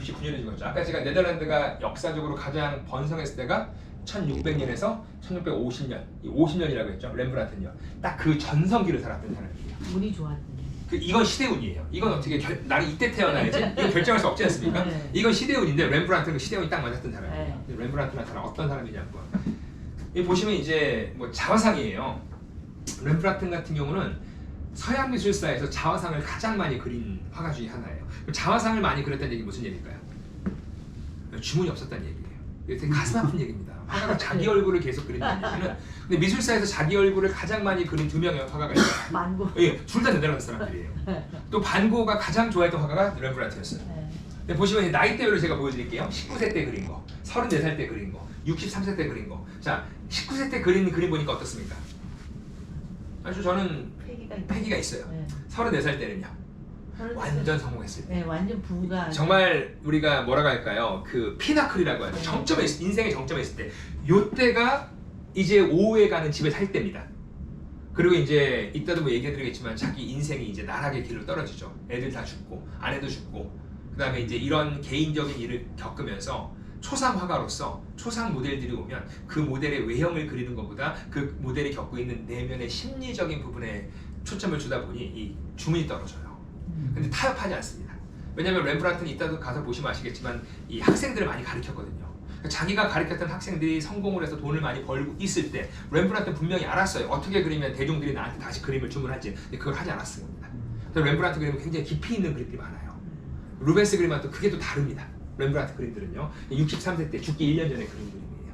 69년에 죽었죠. 아까 제가 네덜란드가 역사적으로 가장 번성했을 때가 1600년에서 1650년, 이 50년이라고 했죠. 렘브란트는요. 딱 그 전성기를 살았던 사람이에요. 운이 좋았네. 이건 시대운이에요. 이건 어떻게 나는 이때 태어나야지? 이건 결정할 수 없지 않습니까? 네. 이건 시대운인데 렘브란트는 그 시대운이 딱 맞았던 사람이에요. 네. 렘브란트라는 사람 어떤 사람이냐고. 이 보시면 이제 뭐 자화상이에요. 렘브란트 같은 경우는 서양 미술사에서 자화상을 가장 많이 그린 화가 중에 하나예요. 자화상을 많이 그렸다는 얘기 무슨 얘기일까요? 주문이 없었다는 얘기예요. 이게 되게 가슴 아픈 얘기입니다. 화가가 자기 얼굴을 계속 그린다는 얘기는, 근데 미술사에서 자기 얼굴을 가장 많이 그린 두 명의 화가가 있어요. 만고. 예, 둘 다 네덜란드 사람들이에요. 또 반고가 가장 좋아했던 화가가 렘브란트였어요. 근데 보시면 나이대별로 제가 보여드릴게요. 19세 때 그린 거, 34살 때 그린 거, 63세 때 그린 거. 자, 19세 때 그린 그림 보니까 어떻습니까? 아주 저는 패기가 있어요. 네. 34살 때는요. 완전 성공했을 때. 네, 완전 부가. 정말 우리가 뭐라고 할까요? 그 피나클이라고 하죠. 정점에 인생의 정점에 있을 때. 요때가 이제 오후에 가는 집에 살 때입니다. 그리고 이제 이따도 뭐 얘기해드리겠지만 자기 인생이 이제 나락의 길로 떨어지죠. 애들 다 죽고 아내도 죽고 그 다음에 이제 이런 개인적인 일을 겪으면서 초상 화가로서 초상 모델들이 오면 그 모델의 외형을 그리는 것보다 그 모델이 겪고 있는 내면의 심리적인 부분에 초점을 주다 보니 이 주문이 떨어져요. 근데 타협하지 않습니다. 왜냐하면 렘브란트는 이따도 가서 보시면 아시겠지만 이 학생들을 많이 가르쳤거든요. 자기가 가르쳤던 학생들이 성공을 해서 돈을 많이 벌고 있을 때 렘브란트는 분명히 알았어요. 어떻게 그리면 대중들이 나한테 다시 그림을 주문할지. 근데 그걸 하지 않았습니다. 그래서 렘브란트 그림은 굉장히 깊이 있는 그림들이 많아요. 루벤스 그림은 또 그게 또 다릅니다. 렘브란트 그림들은요. 63세 때 죽기 1년 전에 그린 그림이에요.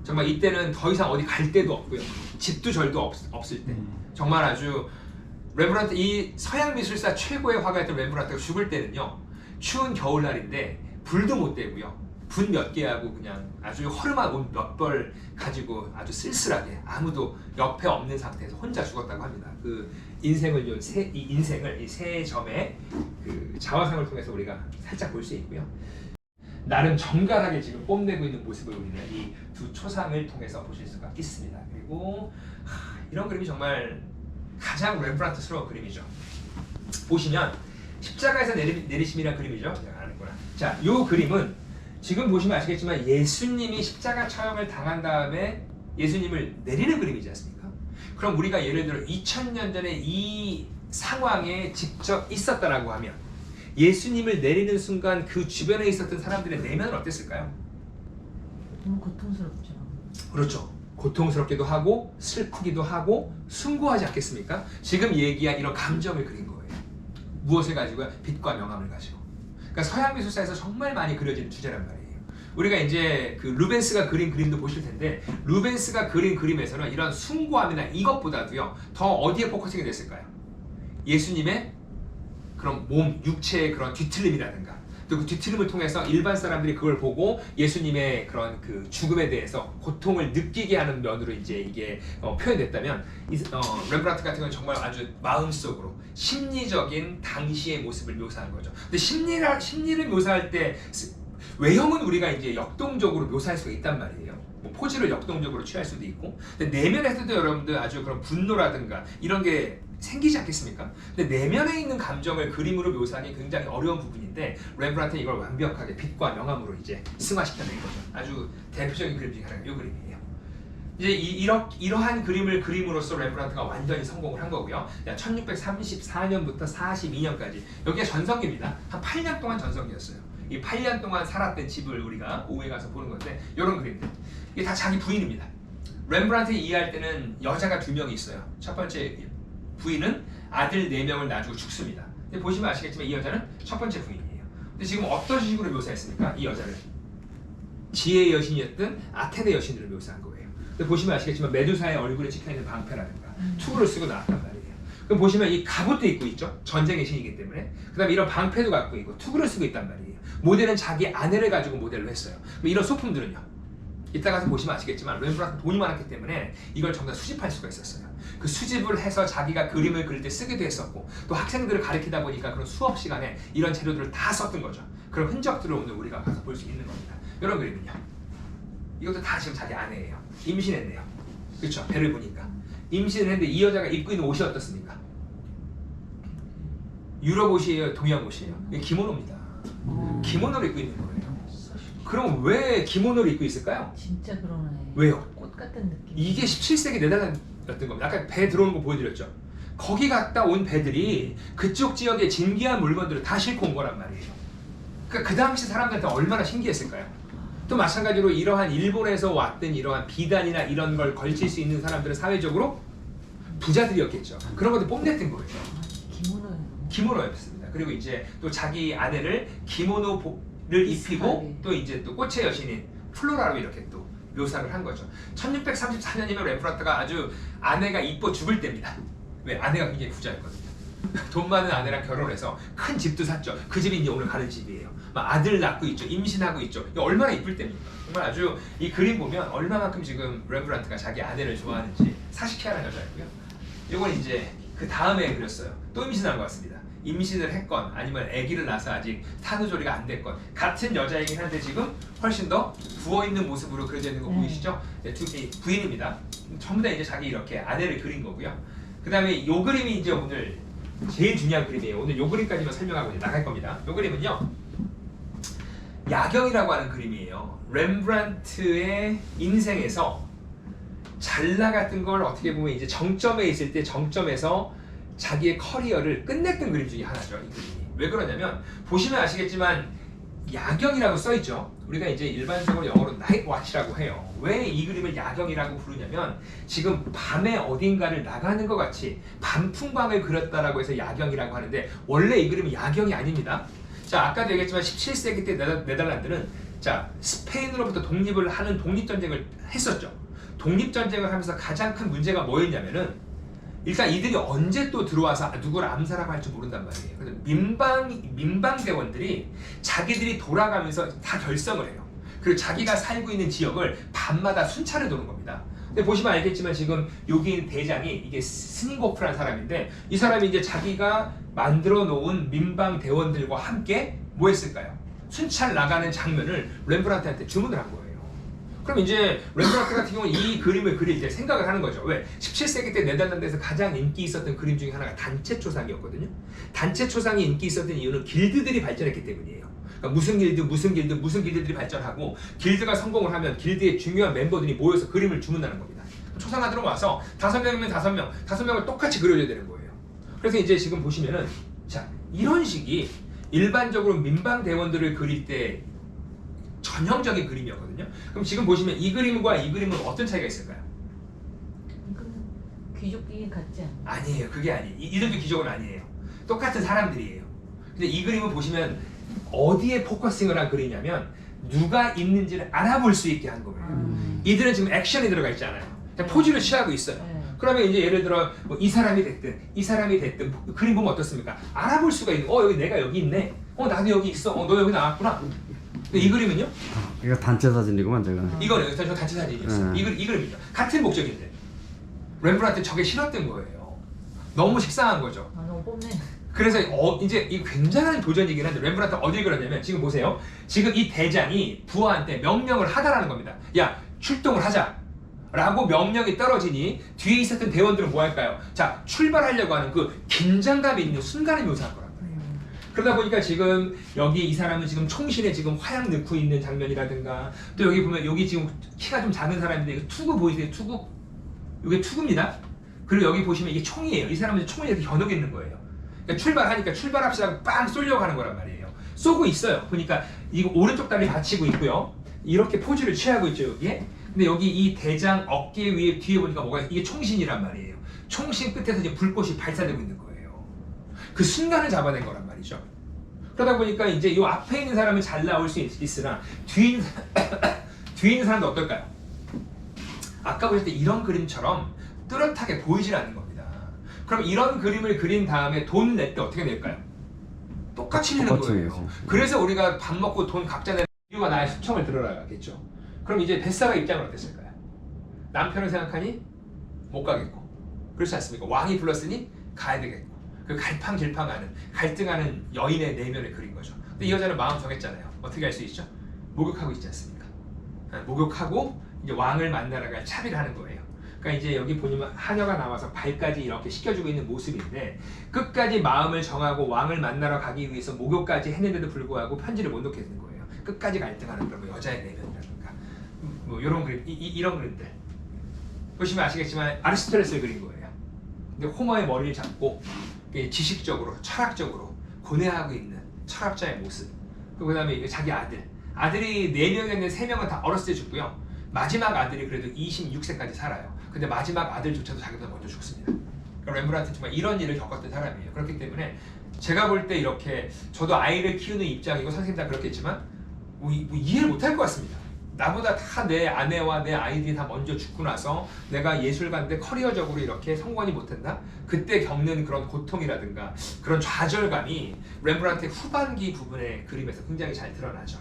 정말 이때는 더 이상 어디 갈 데도 없고요. 집도 절도 없을 때. 정말 아주 렘브란트, 이 서양 미술사 최고의 화가였던 렘브란트가 죽을 때는요. 추운 겨울날인데 불도 못 떼고요. 분 몇 개 하고 그냥 아주 허름한 옷 몇 벌 가지고 아주 쓸쓸하게 아무도 옆에 없는 상태에서 혼자 죽었다고 합니다. 그 인생을 이 인생을 이 세 점의 그 자화상을 통해서 우리가 살짝 볼 수 있고요. 나름 정갈하게 지금 뽐내고 있는 모습을 우리는 이 두 초상을 통해서 보실 수가 있습니다. 그리고 이런 그림이 정말 가장 렘브란트스러운 그림이죠. 보시면 십자가에서 내리심이라는 그림이죠. 제가 아는구나. 자, 이 그림은 지금 보시면 아시겠지만 예수님이 십자가 처형을 당한 다음에 예수님을 내리는 그림이지 않습니까? 그럼 우리가 예를 들어 2000년 전에 이 상황에 직접 있었다라고 하면 예수님을 내리는 순간 그 주변에 있었던 사람들의 내면은 어땠을까요? 너무 고통스럽죠. 그렇죠. 고통스럽기도 하고 슬프기도 하고 숭고하지 않겠습니까? 지금 얘기한 이런 감정을 그린 거예요. 무엇을 가지고요? 빛과 명암을 가지고. 그러니까 서양 미술사에서 정말 많이 그려지는 주제란 말이에요. 우리가 이제 그 루벤스가 그린 그림도 보실 텐데 루벤스가 그린 그림에서는 이런 숭고함이나 이것보다도요 더 어디에 포커싱이 됐을까요? 예수님의 그런 몸, 육체의 그런 뒤틀림이라든가 또 그 뒤틀림을 통해서 일반 사람들이 그걸 보고 예수님의 그런 그 죽음에 대해서 고통을 느끼게 하는 면으로 이제 이게 표현됐다면 렘브란트 같은 경우는 정말 아주 마음속으로 심리적인 당시의 모습을 묘사한 거죠. 근데 심리를 묘사할 때 외형은 우리가 이제 역동적으로 묘사할 수가 있단 말이에요. 뭐 포즈를 역동적으로 취할 수도 있고, 근데 내면에서도 여러분들 아주 그런 분노라든가 이런 게 생기지 않겠습니까? 근데 내면에 있는 감정을 그림으로 묘사하기 굉장히 어려운 부분인데 렘브란트는 이걸 완벽하게 빛과 명암으로 이제 승화시켜낸 거죠. 아주 대표적인 그림 중에 하나가 이 그림이에요. 이제 이러한 그림을 그림으로써 렘브란트가 완전히 성공을 한 거고요. 1634년부터 42년까지 여기가 전성기입니다. 한 8년 동안 전성기였어요. 이 8년 동안 살았던 집을 우리가 오후에 가서 보는 건데 이런 그림들 이게 다 자기 부인입니다. 렘브란트 이해할 때는 여자가 2명이 있어요. 첫 번째 부인은 아들 4명을 낳아주고 죽습니다. 근데 보시면 아시겠지만 이 여자는 첫 번째 부인이에요. 근데 지금 어떤 식으로 묘사했습니까? 이 여자를 지혜의 여신이었던 아테네 여신으로 묘사한 거예요. 근데 보시면 아시겠지만 메두사의 얼굴에 찍혀있는 방패라든가 투구를 쓰고 나왔단 말이에요. 그럼 보시면 이 갑옷도 입고 있죠. 전쟁의 신이기 때문에. 그 다음에 이런 방패도 갖고 있고 투구를 쓰고 있단 말이에요. 모델은 자기 아내를 가지고 모델로 했어요. 그럼 이런 소품들은요. 이따 가서 보시면 아시겠지만 렘브란트 돈이 많았기 때문에 이걸 전부 다 수집할 수가 있었어요. 그 수집을 해서 자기가 그림을 그릴 때 쓰기도 했었고 또 학생들을 가르치다 보니까 그런 수업 시간에 이런 재료들을 다 썼던 거죠. 그런 흔적들을 오늘 우리가 가서 볼 수 있는 겁니다. 이런 그림은요. 이것도 다 지금 자기 아내예요. 임신했네요. 그렇죠? 배를 보니까. 임신을 했는데 이 여자가 입고 있는 옷이 어떻습니까? 유럽 옷이에요? 동양 옷이에요? 이게 기모노입니다. 기모노를 입고 있는 거예요. 그럼 왜 기모노를 입고 있을까요? 진짜 그러네. 왜요? 꽃 같은 느낌. 이게 17세기 네덜란드였던 겁니다. 아까 배 들어오는 거 보여드렸죠. 거기 갔다 온 배들이 그쪽 지역의 진귀한 물건들을 다 싣고 온 거란 말이에요. 그러니까 그 당시 사람들한테 얼마나 신기했을까요? 또 마찬가지로 이러한 일본에서 왔던 이러한 비단이나 이런 걸 걸칠 수 있는 사람들은 사회적으로 부자들이었겠죠. 그런 것들 뽐냈던 거예요. 기모노예요. 기모노였습니다. 그리고 이제 또 자기 아내를 기모노를 입히고 또 이제 또 꽃의 여신인 플로라로 이렇게 또 묘사를 한 거죠. 1634년이면 렘브란트가 아주 아내가 이뻐 죽을 때입니다. 왜? 아내가 굉장히 부자였거든요. 돈 많은 아내랑 결혼해서 큰 집도 샀죠. 그 집이 이제 오늘 가는 집이에요. 막 아들 낳고 있죠. 임신하고 있죠. 얼마나 이쁠 때입니까? 정말 아주 이 그림 보면 얼마만큼 지금 렘브란트가 자기 아내를 좋아하는지 사시케라는 여자였고요. 이건 이제 그 다음에 그렸어요. 또 임신한 것 같습니다. 임신을 했건 아니면 아기를 낳아서 아직 산후조리가 안 됐건 같은 여자이긴 한데 지금 훨씬 더 부어있는 모습으로 그려져 있는 거 보이시죠? 네, 부인입니다. 전부 다 이제 자기 이렇게 아내를 그린 거고요. 그 다음에 이 그림이 이제 오늘 제일 중요한 그림이에요. 오늘 이 그림까지만 설명하고 이제 나갈 겁니다. 이 그림은요, 야경이라고 하는 그림이에요. 렘브란트의 인생에서 잘 나갔던 걸 어떻게 보면 이제 정점에 있을 때 정점에서 자기의 커리어를 끝냈던 그림 중에 하나죠. 이 그림이. 왜 그러냐면 보시면 아시겠지만 야경이라고 써있죠. 우리가 이제 일반적으로 영어로 나이트 워치라고 해요. 왜 이 그림을 야경이라고 부르냐면 지금 밤에 어딘가를 나가는 것 같이 밤풍광을 그렸다라고 해서 야경이라고 하는데 원래 이 그림은 야경이 아닙니다. 자, 아까도 얘기했지만 17세기 때 네덜란드는 자 스페인으로부터 독립을 하는 독립전쟁을 했었죠. 독립전쟁을 하면서 가장 큰 문제가 뭐였냐면은 일단 이들이 언제 또 들어와서 누구를 암살하고 할지 모른단 말이에요. 그래서 민방대원들이 자기들이 돌아가면서 다 결성을 해요. 그리고 자기가 살고 있는 지역을 밤마다 순찰을 도는 겁니다. 근데 보시면 알겠지만 지금 여기 대장이 이게 스닝고프라는 사람인데 이 사람이 이제 자기가 만들어 놓은 민방대원들과 함께 뭐 했을까요? 순찰 나가는 장면을 렘브란트한테 주문을 한 거예요. 그럼 이제 렘브란트 같은 경우는 이 그림을 그릴 때 생각을 하는 거죠. 왜? 17세기 때 네덜란드에서 가장 인기 있었던 그림 중에 하나가 단체 초상이었거든요. 단체 초상이 인기 있었던 이유는 길드들이 발전했기 때문이에요. 그러니까 무슨 길드들이 발전하고 길드가 성공을 하면 길드의 중요한 멤버들이 모여서 그림을 주문하는 겁니다. 초상화들은 와서 5명이면 5명, 5명을 똑같이 그려줘야 되는 거예요. 그래서 이제 지금 보시면은 자 이런 식이 일반적으로 민방대원들을 그릴 때 전형적인 그림이었거든요. 그럼 지금 보시면 이 그림과 이 그림은 어떤 차이가 있을까요? 이거는 귀족끼리 같지 않아요? 아니에요. 그게 아니에요. 이들도 귀족은 아니에요. 똑같은 사람들이에요. 근데 이 그림을 보시면 어디에 포커싱을 한 그림이냐면 누가 있는지를 알아볼 수 있게 한 거예요. 이들은 지금 액션이 들어가 있잖아요. 포즈를 취하고 있어요. 네. 그러면 이제 예를 들어 뭐 이 사람이 됐든 이 사람이 됐든 그림 보면 어떻습니까? 알아볼 수가 있는. 여기 내가 여기 있네. 나도 여기 있어. 너 여기 나왔구나. 근데 이 그림은요? 이거 단체 사진이구만 제가. 이거는 저 단체 사진이었어요. 이 그림이죠. 같은 목적인데 렘브란트 저게 싫었던 거예요. 너무 식상한 거죠. 너무 뽐내. 그래서 이제 이 굉장한 도전이긴 한데 렘브란트 어딜 그렸냐면 지금 보세요. 지금 이 대장이 부하한테 명령을 하다라는 겁니다. 야 출동을 하자 라고 명령이 떨어지니 뒤에 있었던 대원들은 뭐 할까요? 자 출발하려고 하는 그 긴장감이 있는 순간을 묘사한 거란 말이에요. 그러다 보니까 지금 여기 이 사람은 지금 총신에 지금 화약 넣고 있는 장면이라든가 또 여기 보면 여기 지금 키가 좀 작은 사람인데 이거 투구 보이세요? 투구? 이게 투구입니다. 그리고 여기 보시면 이게 총이에요. 이 사람은 총이 이렇게 겨누고 있는 거예요. 그러니까 출발하니까 출발합시다 빵 쏘려고 하는 거란 말이에요. 쏘고 있어요. 보니까 이거 오른쪽 다리 받치고 있고요. 이렇게 포즈를 취하고 있죠 여기에. 근데 여기 이 대장 어깨 위에 뒤에 보니까 뭐가 이게 총신이란 말이에요. 총신 끝에서 이제 불꽃이 발사되고 있는 거예요. 그 순간을 잡아낸 거란 말이죠. 그러다 보니까 이제 이 앞에 있는 사람은 잘 나올 수 있으나 뒤에 있는 사람도 어떨까요? 아까 보실 때 이런 그림처럼 뚜렷하게 보이질 않는 겁니다. 그럼 이런 그림을 그린 다음에 돈 낼 때 어떻게 낼까요? 똑같이 내는 거예요. 내지. 그래서 우리가 밥 먹고 돈 각자 내는 이유가 나의 수청을 들어야겠죠. 그럼 이제 뱃사가 입장은 어땠을까요? 남편을 생각하니 못 가겠고 그렇지 않습니까? 왕이 불렀으니 가야 되겠고 그 갈팡질팡하는 갈등하는 여인의 내면을 그린 거죠. 근데 이 여자는 마음 정했잖아요. 어떻게 할 수 있죠? 목욕하고 있지 않습니까? 목욕하고 이제 왕을 만나러 갈 차비를 하는 거예요. 그러니까 이제 여기 보시면 하녀가 나와서 발까지 이렇게 씻겨주고 있는 모습인데 끝까지 마음을 정하고 왕을 만나러 가기 위해서 목욕까지 했는데도 불구하고 편지를 못 놓게 되는 거예요. 끝까지 갈등하는 그런 거, 여자의 내면이라든가 뭐 이런 그림, 이런 그림들 보시면 아시겠지만 아리스토텔레스를 그린 거예요. 근데 호머의 머리를 잡고 지식적으로, 철학적으로 고뇌하고 있는 철학자의 모습. 그 다음에 자기 아들이 4명이었는데 3명은 다 어렸을 때 죽고요. 마지막 아들이 그래도 26세까지 살아요. 근데 마지막 아들조차도 자기보다 먼저 죽습니다. 그러니까 렘브란트는 정말 이런 일을 겪었던 사람이에요. 그렇기 때문에 제가 볼 때 이렇게 저도 아이를 키우는 입장이고 선생님 다 그렇겠지만 뭐 이해를 못할 것 같습니다. 나보다 다 내 아내와 내 아이들이 다 먼저 죽고 나서 내가 예술가인데 커리어적으로 이렇게 성공하지 못했나? 그때 겪는 그런 고통이라든가 그런 좌절감이 렘브란트의 후반기 부분의 그림에서 굉장히 잘 드러나죠.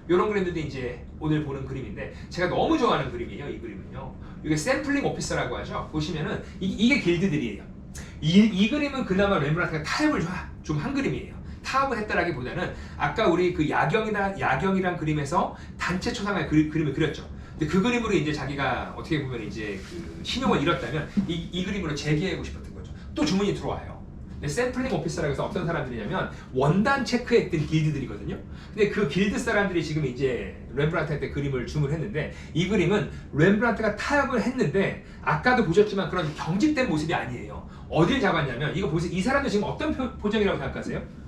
이런 그림들도 이제 오늘 보는 그림인데 제가 너무 좋아하는 그림이에요. 이 그림은요. 이게 샘플링 오피스라고 하죠. 보시면은 이게 길드들이에요. 이 그림은 그나마 렘브란트가 타협을 좀 한 그림이에요. 타협을 했다라기보다는 아까 우리 그 야경이란 그림에서 단체 초상화의 그림을 그렸죠. 근데 그 그림으로 이제 자기가 어떻게 보면 이제 그 신용을 잃었다면 이 그림으로 재기하고 싶었던 거죠. 또 주문이 들어와요. 근데 샘플링 오피스라고 해서 어떤 사람들이냐면 원단 체크했던 길드들이거든요. 근데 그 길드 사람들이 지금 이제 렘브란트한테 그림을 주문했는데 이 그림은 렘브란트가 타협을 했는데 아까도 보셨지만 그런 경직된 모습이 아니에요. 어딜 잡았냐면 이거 보세요. 이 사람도 지금 어떤 표정이라고 생각하세요?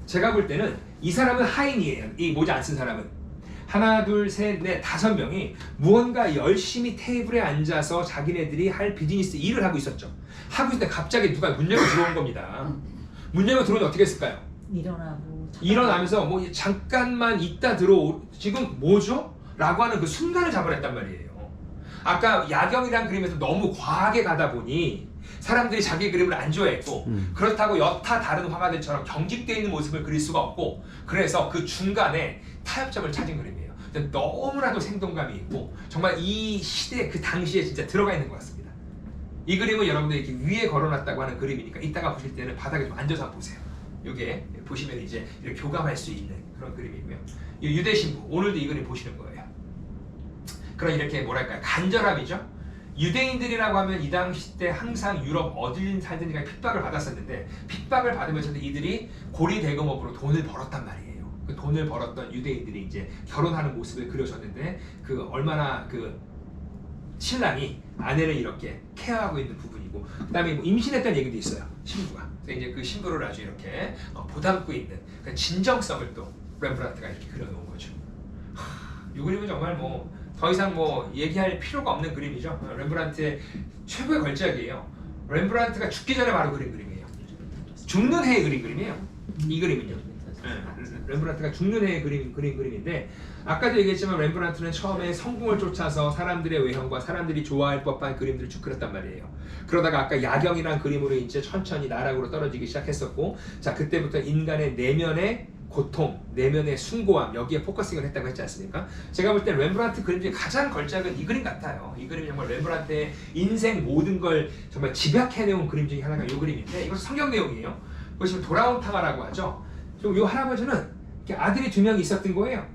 제가 볼 때는 이 사람은 하인이에요. 이 모자 안 쓴 사람은. 하나, 둘, 셋, 넷, 5명이 무언가 열심히 테이블에 앉아서 자기네들이 할 비즈니스 일을 하고 있었죠. 하고 있는데 갑자기 누가 문 열고 들어온 겁니다. 문 열고 들어오면 어떻게 했을까요? 일어나면서 뭐 잠깐만 있다 지금 뭐죠? 라고 하는 그 순간을 잡아냈단 말이에요. 아까 야경이란 그림에서 너무 과하게 가다 보니 사람들이 자기 그림을 안 좋아했고 그렇다고 여타 다른 화가들처럼 경직되어 있는 모습을 그릴 수가 없고 그래서 그 중간에 타협점을 찾은 그림이에요. 너무나도 생동감이 있고 정말 이 시대 그 당시에 진짜 들어가 있는 것 같습니다. 이 그림은 여러분들 이렇게 위에 걸어놨다고 하는 그림이니까 이따가 보실 때는 바닥에 좀 앉아서 한번 보세요. 이게 보시면 이제 이렇게 교감할 수 있는 그런 그림이고요. 이 유대 신부 오늘도 이 그림 보시는 거예요. 그런 이렇게 뭐랄까요 간절함이죠. 유대인들이라고 하면 이 당시 때 항상 유럽 어딜 살든지 간에 핍박을 받았었는데 핍박을 받으면서도 이들이 고리대금업으로 돈을 벌었단 말이에요. 그 돈을 벌었던 유대인들이 이제 결혼하는 모습을 그려줬는데 그 얼마나 그 신랑이 아내를 이렇게 케어하고 있는 부분이고 그다음에 뭐 임신했다는 얘기도 있어요. 신부가. 그래서 이제 그 신부를 아주 이렇게 보담고 있는 그 진정성을 또 렘브란트가 이렇게 그려놓은 거죠. 이 그림은 정말 뭐 더 이상 뭐 얘기할 필요가 없는 그림이죠. 렘브란트의 최고의 걸작이에요. 렘브란트가 죽기 전에 바로 그린 그림이에요. 죽는 해에 그린 그림이에요. 이 그림은요. 렘브란트가 죽는 해에 그린 그림인데 아까도 얘기했지만 렘브란트는 처음에 성공을 쫓아서 사람들의 외형과 사람들이 좋아할 법한 그림들을 쭉 그렸단 말이에요. 그러다가 아까 야경이란 그림으로 이제 천천히 나락으로 떨어지기 시작했었고 자 그때부터 인간의 내면의 고통, 내면의 숭고함 여기에 포커싱을 했다고 했지 않습니까? 제가 볼 때 렘브란트 그림 중에 가장 걸작은 이 그림 같아요. 이 그림이 정말 렘브란트의 인생 모든 걸 정말 집약해내온 그림 중에 하나가 이 그림인데 이것은 성경 내용이에요. 보시면 돌아온 탕화라고 하죠. 이 할아버지는 아들이 2명이 있었던 거예요.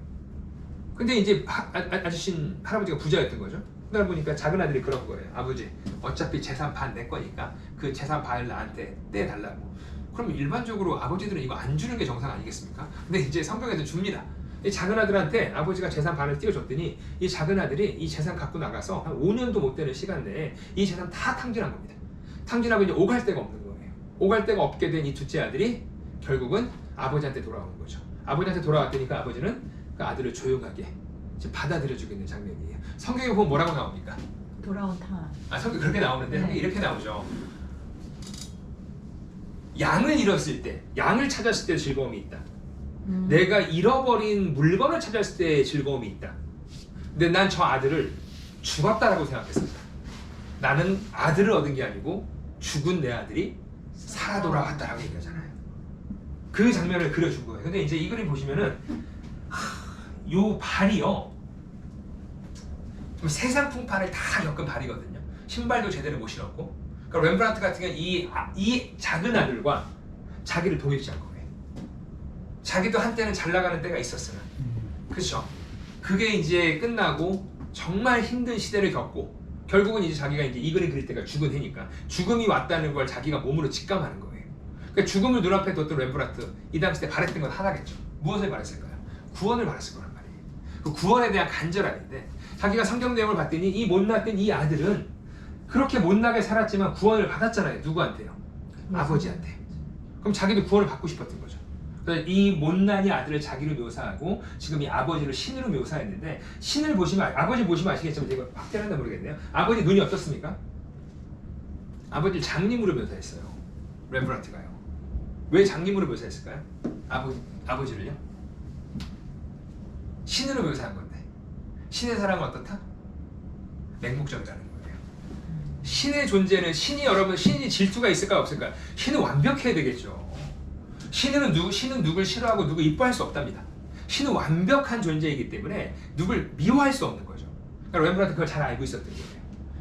근데 이제 할아버지가 부자였던 거죠. 그러다 보니까 작은 아들이 그런 거예요. 아버지 어차피 재산 반 내 거니까 그 재산 반을 나한테 떼달라고. 그럼 일반적으로 아버지들은 이거 안 주는 게 정상 아니겠습니까? 근데 이제 성경에서 줍니다. 이 작은 아들한테 아버지가 재산 반을 띄워줬더니 이 작은 아들이 이 재산 갖고 나가서 한 5년도 못 되는 시간 내에 이 재산 다 탕진한 겁니다. 탕진하고 이제 오갈 데가 없는 거예요. 오갈 데가 없게 된 이 둘째 아들이 결국은 아버지한테 돌아오는 거죠. 아버지한테 돌아왔더니까 아버지는 그 아들을 조용하게 받아들여주고 있는 장면이에요. 성경에 보면 뭐라고 나옵니까? 돌아온 탕. 성경 그렇게 나오는데 성경에 이렇게 나오죠. 양을 잃었을 때, 양을 찾았을 때 즐거움이 있다. 내가 잃어버린 물건을 찾았을 때 즐거움이 있다. 근데 난 저 아들을 죽었다라고 생각했습니다. 나는 아들을 얻은 게 아니고 죽은 내 아들이 살아 돌아왔다라고 얘기하잖아요. 그 장면을 그려준 거예요. 근데 이제 이 그림 보시면은 요 발이요 좀 세상 풍파를 다 겪은 발이거든요. 신발도 제대로 못 신었고 그러니까 렘브란트 같은 경우는 이 작은 아들과 자기를 동일시한 거예요. 자기도 한때는 잘 나가는 때가 있었으나 그렇죠. 그게 이제 끝나고 정말 힘든 시대를 겪고 결국은 이제 자기가 이제 이 그림 그릴 때가 죽은 해니까 죽음이 왔다는 걸 자기가 몸으로 직감하는 거예요. 그러니까 죽음을 눈앞에 뒀던 렘브란트 이 당시 때 바랬던 건 하나겠죠. 무엇을 바랬을까요? 구원을 바랬을 거란 말이에요. 그 구원에 대한 간절함인데 자기가 성경 내용을 봤더니 이 못났던 이 아들은 그렇게 못나게 살았지만 구원을 받았잖아요. 누구한테요? 아버지한테. 그럼 자기도 구원을 받고 싶었던 거죠. 그래서 이 못난이 아들을 자기로 묘사하고 지금 이 아버지를 신으로 묘사했는데 신을 보시면 아버지 보시면 아시겠지만 제가 확대를 한다 모르겠네요. 아버지 눈이 어떻습니까? 아버지를 장님으로 묘사했어요. 렘브란트가요. 왜 장님으로 묘사했을까요? 아버지를요? 신으로 묘사한 건데 신의 사랑은 어떻다? 맹목적이라는 거예요. 신의 존재는 신이 질투가 있을까 없을까? 신은 완벽해야 되겠죠. 신은 누굴 싫어하고 누구 이뻐할 수 없답니다. 신은 완벽한 존재이기 때문에 누굴 미워할 수 없는 거죠. 그러니까 렘브란트 그걸 잘 알고 있었던 거예요.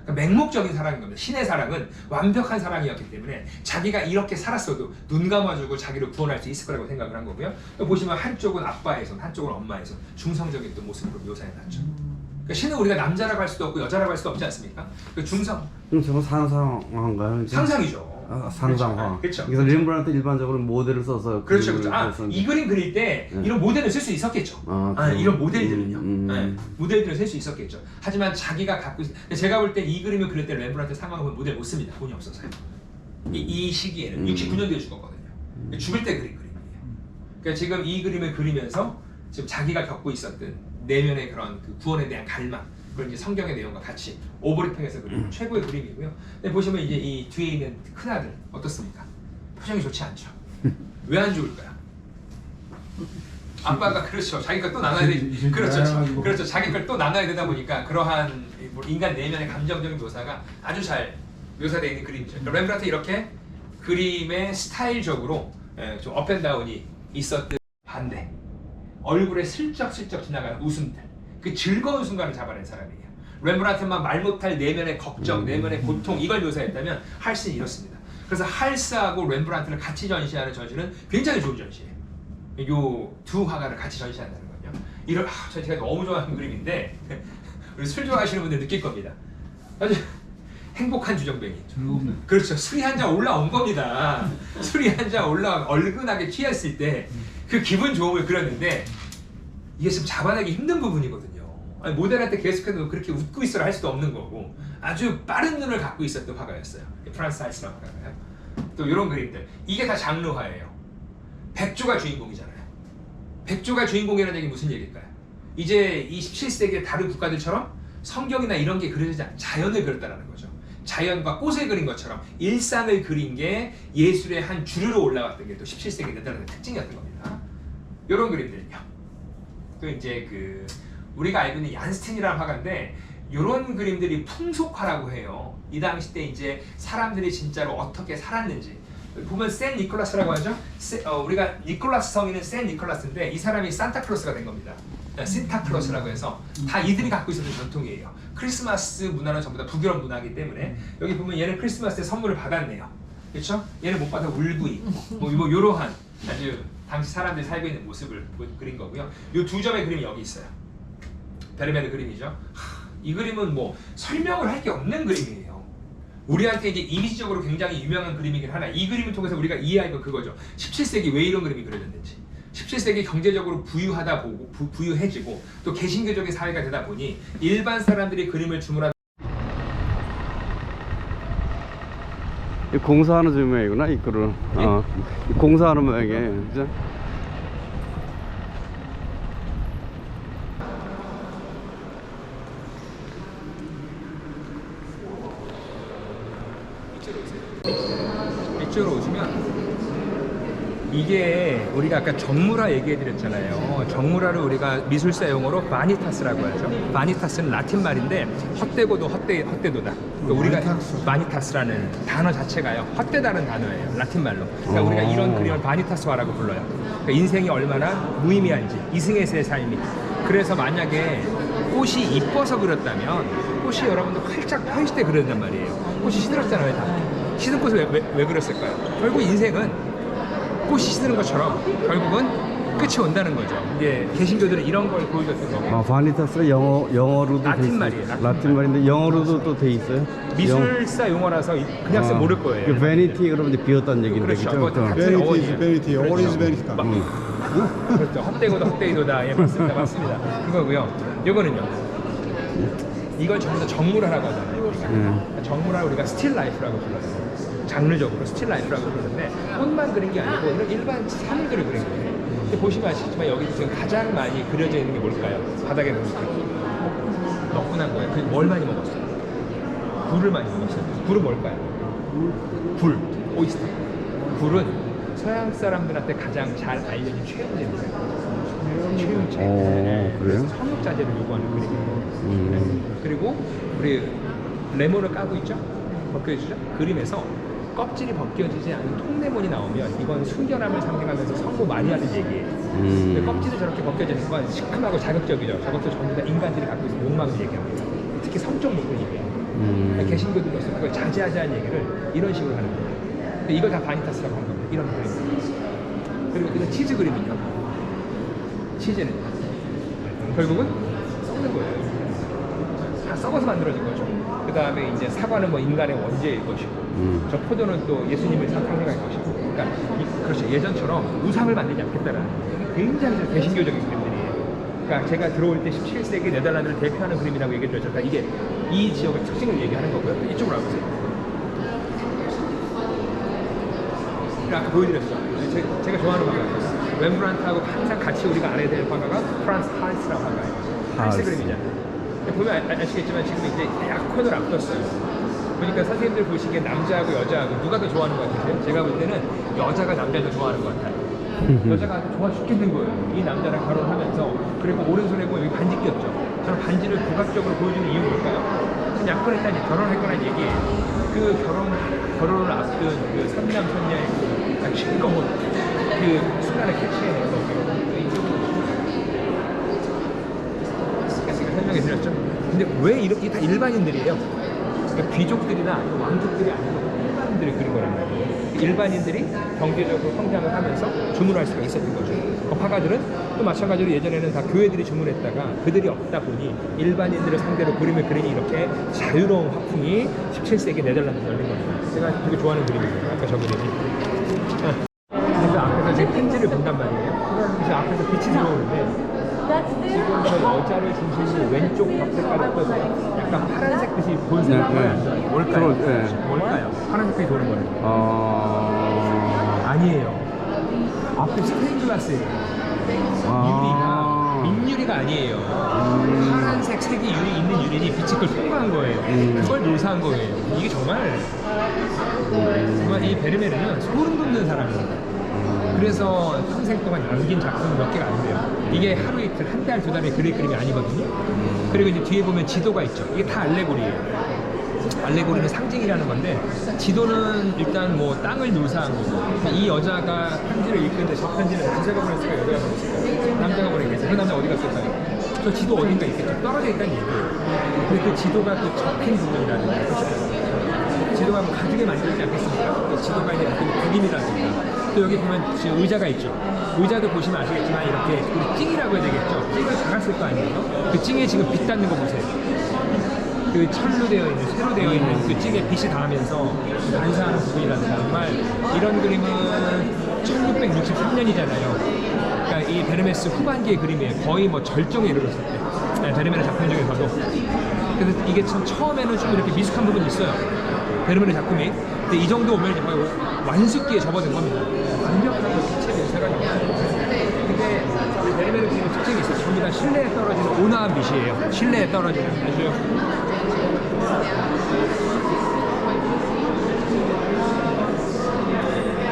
그러니까 맹목적인 사랑인 겁니다. 신의 사랑은 완벽한 사랑이었기 때문에 자기가 이렇게 살았어도 눈 감아주고 자기를 구원할 수 있을 거라고 생각을 한 거고요. 보시면 한쪽은 아빠의 손, 한쪽은 엄마의 손, 중성적인 또 모습으로 묘사해놨죠. 그러니까 신은 우리가 남자라고 할 수도 없고 여자라고 할 수도 없지 않습니까? 그 중성. 저거 상상화인가요? 이제? 상상이죠. 상상화. 그렇죠. 그래서 렘브란트 일반적으로 모델을 써서 그렇죠. 이 그림 그릴 때 이런 모델을 쓸 수 있었겠죠. 이런 모델들은요. 네, 모델들을 쓸 수 있었겠죠. 하지만 자기가 갖고 제가 볼 때 이 그림을 그릴 때 렘브란트 상황을 보면 모델 못 씁니다. 돈이 없어서요. 이 시기에는 69년도에 죽었거든요. 죽을 때 그린 그림이에요. 그러니까 지금 이 그림을 그리면서 지금 자기가 겪고 있었던 내면의 그런 그 구원에 대한 갈망, 그걸 이제 성경의 내용과 같이 오버래핑해서 그린 최고의 그림이고요. 근데 보시면 이제 이 뒤에 있는 큰 아들 어떻습니까? 표정이 좋지 않죠. 왜 안 좋을까요? 아빠가 그렇죠. 자기 걸 또 나눠야 돼. 그렇죠. 자기 걸 또 나눠야 되다 보니까 그러한 인간 내면의 감정적인 묘사가 아주 잘 묘사되어 있는 그림이죠. 그러니까 렘브란트 이렇게 그림의 스타일적으로 좀 업앤다운이 있었던 반대. 얼굴에 슬쩍슬쩍 지나가는 웃음들, 그 즐거운 순간을 잡아낸 사람이에요. 렘브란트만 말 못할 내면의 걱정, 내면의 고통 이걸 묘사했다면 할스는 이렇습니다. 그래서 할스하고 렘브란트를 같이 전시하는 전시는 굉장히 좋은 전시예요. 요 두 화가를 같이 전시한다는 거요. 제가 너무 좋아하는 그림인데 우리 술 좋아하시는 분들 느낄 겁니다. 아주 행복한 주정뱅이. 즐겁네. 그렇죠. 술이 한 잔 올라온 겁니다. 술이 한 잔 얼큰하게 취했을 때 그 기분 좋음을 그렸는데 이게 좀 잡아내기 힘든 부분이거든요. 아니, 모델한테 계속해서 그렇게 웃고 있어라 할 수도 없는 거고 아주 빠른 눈을 갖고 있었던 화가였어요. 프란스 할스라는 화가가요. 또 이런 그림들. 이게 다 장르화예요. 백조가 주인공이잖아요. 백조가 주인공이라는 얘기 무슨 얘기일까요? 이제 17세기의 다른 국가들처럼 성경이나 이런 게 그려지지 않고 자연을 그렸다는 거죠. 자연과 꽃을 그린 것처럼 일상을 그린 게 예술의 한 주류로 올라왔던 게 또 17세기 네덜란드 특징이었던 겁니다. 이런 그림들은요. 또 이제 우리가 알고 있는 얀스틴이라는 화가인데 이런 그림들이 풍속화라고 해요. 이 당시 때 이제 사람들이 진짜로 어떻게 살았는지 보면 샌 니콜라스라고 하죠. 우리가 니콜라스 성인은 샌 니콜라스인데 이 사람이 산타클로스가 된 겁니다. 신타클로스라고 해서 다 이들이 갖고 있었던 전통이에요. 크리스마스 문화는 전부 다 북유럽 문화이기 때문에 여기 보면 얘는 크리스마스 때 선물을 받았네요. 그렇죠? 얘는 못 받아 울고 있고 뭐 이러한 아주 당시 사람들이 살고 있는 모습을 그린 거고요. 이 두 점의 그림이 여기 있어요. 베르메르 그림이죠. 이 그림은 뭐 설명을 할 게 없는 그림이에요. 우리한테 이제 이미지적으로 굉장히 유명한 그림이긴 하나 이 그림을 통해서 우리가 이해할 건 그거죠. 17세기 왜 이런 그림이 그려졌는지 17세기 경제적으로 부유하다 보고 부유해지고 또 개신교적인 사회가 되다 보니 일반 사람들이 그림을 주문하다 공사하는 모양이구나 이 글은. 공사하는 모양이에요. 그죠? 이쪽으로 오시면 이게 우리가 아까 정물화 얘기해드렸잖아요. 정물화를 우리가 미술사 용어로 바니타스라고 하죠. 바니타스는 라틴 말인데 헛되고도 헛되도다. 그러니까 우리가 바니타스라는 단어 자체가요 헛되다는 단어예요. 라틴 말로. 그러니까 우리가 이런 그림을 바니타스화라고 불러요. 그러니까 인생이 얼마나 무의미한지 이승에서의 삶이. 그래서 만약에 꽃이 이뻐서 그렸다면 꽃이 여러분들 활짝 펴있을 때 그렸단 말이에요. 꽃이 시들었잖아요. 다. 시든 꽃을 왜 그렸을까요? 결국 인생은 꽃이 시드는 것처럼 결국은 끝이 온다는 거죠. 이제 개신교들은 이런 걸 보여줬던 거고. 아, 바니타스가 영어로도 라틴 돼 있어요. 말이에요, 라틴 라틴 말인데 영어로도 또 돼 있어요. 미술사 용어라서 그냥 쓰면 모를 거예요. 그 베니티 그러면 이제 비었다는 얘기인데 그렇죠. 그죠? 그거 같은 Vanity is 어원이에요. vanity. All is vanity. 그렇죠. 헛되고도 헛되이도다. 예, 맞습니다. 맞습니다. 그거고요. 요거는요. 이걸 전부 다 정물화라고 하잖아요. 우리가. 정물화 우리가 스틸 라이프라고 불러요. 장르적으로 스틸 라이프라고 부르는데 꽃만 그린 게 아니고 이런 일반 사물들을 그린 거예요. 근데 보시면 아시겠지만 여기 지금 가장 많이 그려져 있는 게 뭘까요? 바닥에 보니까 너뿐한 거예요. 그게 뭘 많이 먹었어요? 굴을 많이 먹었어요. 굴은 뭘까요? 굴, 오이스터. 굴은 서양 사람들한테 가장 잘 알려진 최고제입니다. 최고제. 그래요? 성욕자재를 요구하는 그림이에요. 그리고 우리 레몬을 까고 있죠? 벗겨주죠? 그림에서 껍질이 벗겨지지 않은 통레몬이 나오면 이건 순결함을 상징하면서 성모 마리아를 얘기해요. 근데 껍질이 저렇게 벗겨지는 건 시큼하고 자극적이죠. 저것도 전부 다 인간들이 갖고 있는 욕망을 얘기합니다. 특히 성적 욕구를 얘기해요. 개신교들로서 그걸 자제하자는 얘기를 이런 식으로 하는 거예요. 근데 이걸 다 바니타스라고 하는 겁니다. 이런 그림. 그리고 이건 치즈 그림은요. 치즈는 결국은 썩는 거예요. 다 썩어서 만들어진 거죠. 그 다음에 이제 사과는 뭐 인간의 원죄일 것이고, 저 포도는 또 예수님의 상징할 것이고, 그러니까 그렇죠. 예전처럼 우상을 만들지 않겠다라는 거예요. 굉장히 개신교적인 그림들이에요. 그러니까 제가 들어올 때 17세기 네덜란드를 대표하는 그림이라고 얘기해 드렸죠. 그러니까 이게 이 지역의 특징을 얘기하는 거고요. 이쪽으로 와보세요. 그러니까 아까 보여드렸죠. 제가 좋아하는 화가예요. 렘브란트하고 항상 같이 우리가 알아야 될 화가가 프란스 하리스라고 화가예요. 하리스 그림이잖아요. 보면 아시겠지만 지금 이제 약혼을 앞뒀어요. 그러니까 선생님들 보시기에 남자하고 여자하고 누가 더 좋아하는 것 같으세요? 제가 볼 때는 여자가 남자를 더 좋아하는 것 같아요. 여자가 아주 좋아 죽겠는 거예요. 이 남자랑 결혼하면서. 그리고 오른손에 보면 여기 반지 꼈죠. 저는 반지를 부각적으로 보여주는 이유 뭘까요? 약혼했다니 결혼했거나 얘기해요. 그 결혼을 앞둔 그 선남선녀의 그 싱거운 그 순간을 캐치해내서 설명해 드렸죠. 근데 왜 이렇게 다 일반인들이에요? 그러니까 귀족들이나 왕족들이 아니고 일반인들이 그린 거란 말이에요. 일반인들이 경제적으로 성장을 하면서 주문할 수가 있었던 거죠. 화가들은 또 마찬가지로 예전에는 다 교회들이 주문했다가 그들이 없다 보니 일반인들을 상대로 그림을 그리니 이렇게 자유로운 화풍이 17세기 네덜란드에 열린 겁니다. 제가 되게 좋아하는 그림이에요. 아까 저 그림이. 그래서 앞에서 지금 편지를 본단 말이에요. 그래서 앞에서 빛이 들어오는데 지금 저 여자를 중심으로 왼쪽 벽색깔이 떠서 약간 파란색 빛이 보이세요? 뭘까요? 뭘까요? 파란색 빛이 도는 거예요. 아니에요. 앞에 스테인글라스예요. 유리가 민유리가 아니에요. 파란색 색이 있는 유리니 빛이 그걸 통과한 거예요. 그걸 묘사한 거예요. 이게 정말 이 베르메르는 소름 돋는 사람입니다. 그래서 평생 동안 남긴 작품 몇 개가 안 돼요. 이게 하루 이틀, 한 달, 두 달에 그릴 그림이 아니거든요. 그리고 이제 뒤에 보면 지도가 있죠. 이게 다 알레고리예요. 알레고리는 상징이라는 건데, 지도는 일단 뭐 땅을 묘사한 거고, 이 여자가 편지를 읽는데 저 편지는 남자가 보냈을까요? 여자가 보냈을까요? 남자가 보냈겠죠. 그 남자 어디 갔을까요? 저 지도 어딘가 있겠죠. 떨어져 있다는 얘기예요. 근데 그 지도가 그 접힌 부분이라는 거예요. 그렇죠? 지도가 뭐 가죽에 만들지 않겠습니까? 그 지도가 이제 그림이라든가. 또 여기 보면 지금 의자가 있죠. 의자도 보시면 아시겠지만 이렇게 우리 찡이라고 해야 되겠죠. 찡을 작았을 거 아니에요? 그 찡에 지금 빛 닿는 거 보세요. 그 철로 되어 있는, 쇠로 되어 있는 그 찡에 빛이 닿으면서 반사하는 부분이라든가 정말 이런 그림은 1663년이잖아요. 그러니까 이 베르메스 후반기의 그림이에요. 거의 뭐 절정에 이르렀을 때. 베르메르 작품 중에서도. 그래서 이게 참 처음에는 좀 이렇게 미숙한 부분이 있어요. 베르메르 작품이. 근데 이 정도 오면 이제 거의 완숙기에 접어든 겁니다. 완벽하게 빛의 묘사가 나와요. 근데 우리 베르메르 그림의 특징이 있어요. 전부 다 실내에 떨어지는 온화한 빛이에요. 실내에 떨어지는 아주